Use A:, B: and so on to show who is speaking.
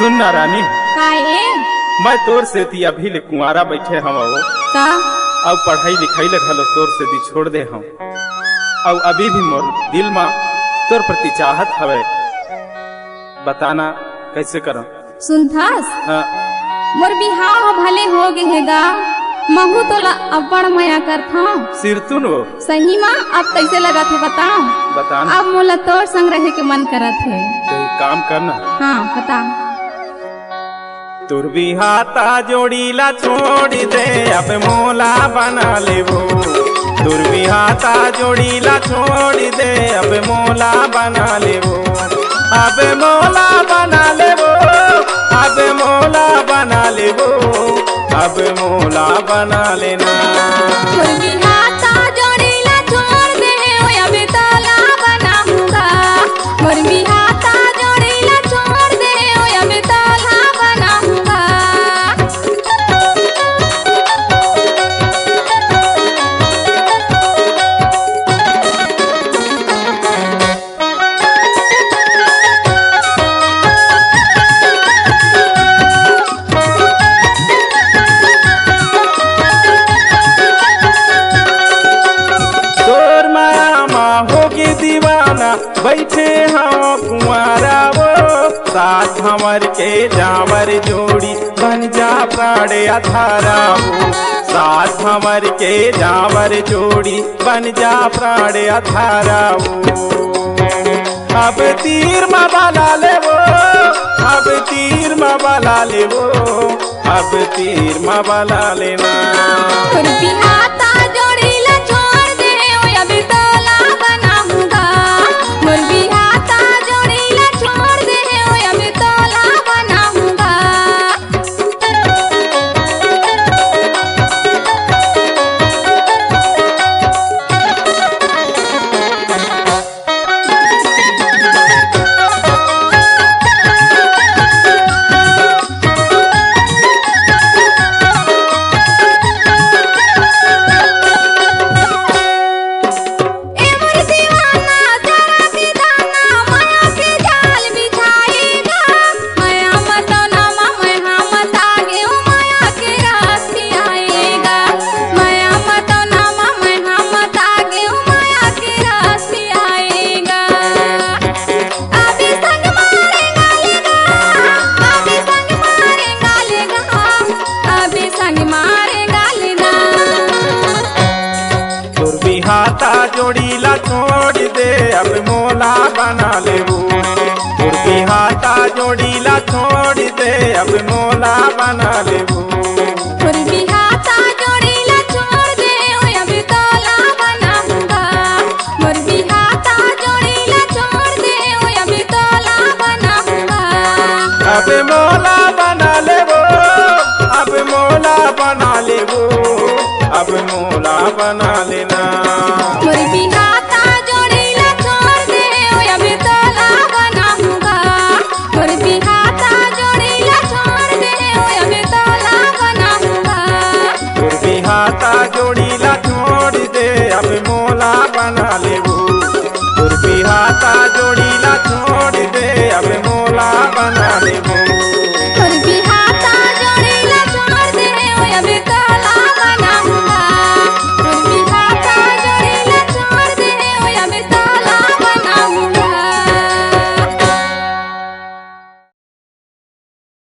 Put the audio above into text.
A: सुन ना रानी,
B: काहे?
A: मैं तोर से ती अभी ले कुंवारा बैठे हम
B: का?
A: अब पढ़ाई लिखाई लगल तोर से दी छोड़ दे हम। अब अभी भी मोर दिल में तोर प्रति चाहत हवे, बताना कैसे करम?
B: सुनथास
A: हाँ,
B: मोर बिहाव भले हो गे हेगा, महू तो अब्बड़ मया करथा।
A: सिरतुन वो
B: सही माँ अब कैसे लगा थे बताओ?
A: बताना।
B: अब मोला तोर संग रहे के मन करत है।
A: तो एक काम करना,
B: हाँ बता।
A: तुर भी हाथा जोड़ीला छोड़ दे, अब मोला बना लेवो। तुर भी हाथा जोड़ीला छोड़ दे, अब मोला बना लेवो। अब मोला बना लेवो, अब मोला बना लेवो, अब मोला बना लेना।
B: मोर बिहाता जोड़ीला छोड़ दे, ओए अबे तोला बनाऊंगा। मोर बिहाता जोड़ीला छोड़ दे, ओए अबे तोला बनाऊंगा।
A: तोर माया माँ होगी दीवाना, बैठे हाँ कुंवारा वो। साथ हमर के जावर जोड़ी, बन जा प्राण अधारा वो। साथ हमर के जावर जोड़ी, बन जा प्राण अधारा वो। अब तीर में बना ले वो, अब तीर में बना ले वो, अब तीर में बना लेना।
B: मोर बिहाता जोड़ीला छोड़ दे, ओए अबे तोला बनाऊंगा। मोर बिहाता जोड़ीला छोड़ दे, ओए अबे तोला बनाऊंगा। ए मोर दीवाना जरा बिदाना, माया के जाल बिछाएगा। माया मत नामा मैं मत आगे, ओ माया के रास्ते आएगा। माया मत नामा मैं मत आगे, ओ माया के रास्ते आएगा। अभी संग मारेगा लेगा, अभी संग मारेगा लेगा, अभी संग मारेगा लेगा।
A: तुर भी हाथा जोड़ीला छोड़ दे, अब मोला बना लेबू। तुर भी हाथा जोड़ीला छोड़ दे, अब मोला बना लेबू।
B: मोर बिहाता जोड़ीला छोड़ दे, ओए अबे तोला बनाऊंगा। मोर बिहाता जोड़ीला छोड़ दे, ओए अबे तोला बनाऊंगा।
A: अब मोला बना लेबू, अब मोला बना लेबू, अब मोला बना लेना।
B: मोर बिहाता जोड़ीला छोड़ दे, ओए अबे तोला बनाऊंगा। मोर बिहाता जोड़ीला छोड़ दे, ओए अबे तोला बनाऊंगा।
A: तुर भी हाथा जोड़ीला छोड़ दे, अब मोला बना लेबू। तुर भी हाथा जोड़ी